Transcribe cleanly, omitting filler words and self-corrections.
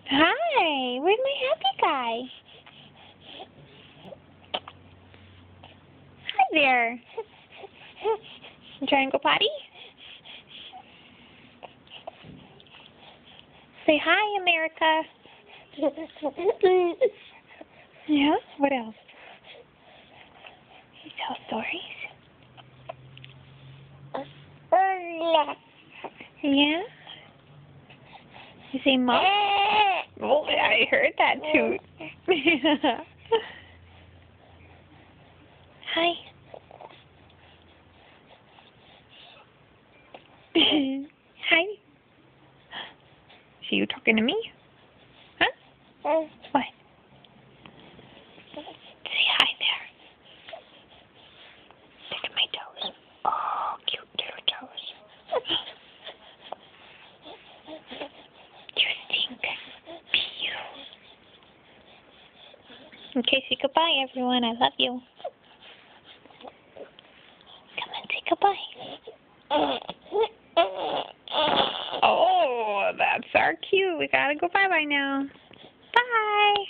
Hi, where's my happy guy? Hi there. You trying to go potty? Say hi, America. Yeah? What else? You tell stories? Yeah? You say mom? Oh, I heard that too. Hi. Hi. So you talking to me? Huh? What? Say hi there. Look at my toes. Oh, cute little toes. You stink. Pew. Okay, say goodbye, everyone. I love you. Come and say goodbye. Oh, that's our cue. We gotta go bye-bye now. Bye.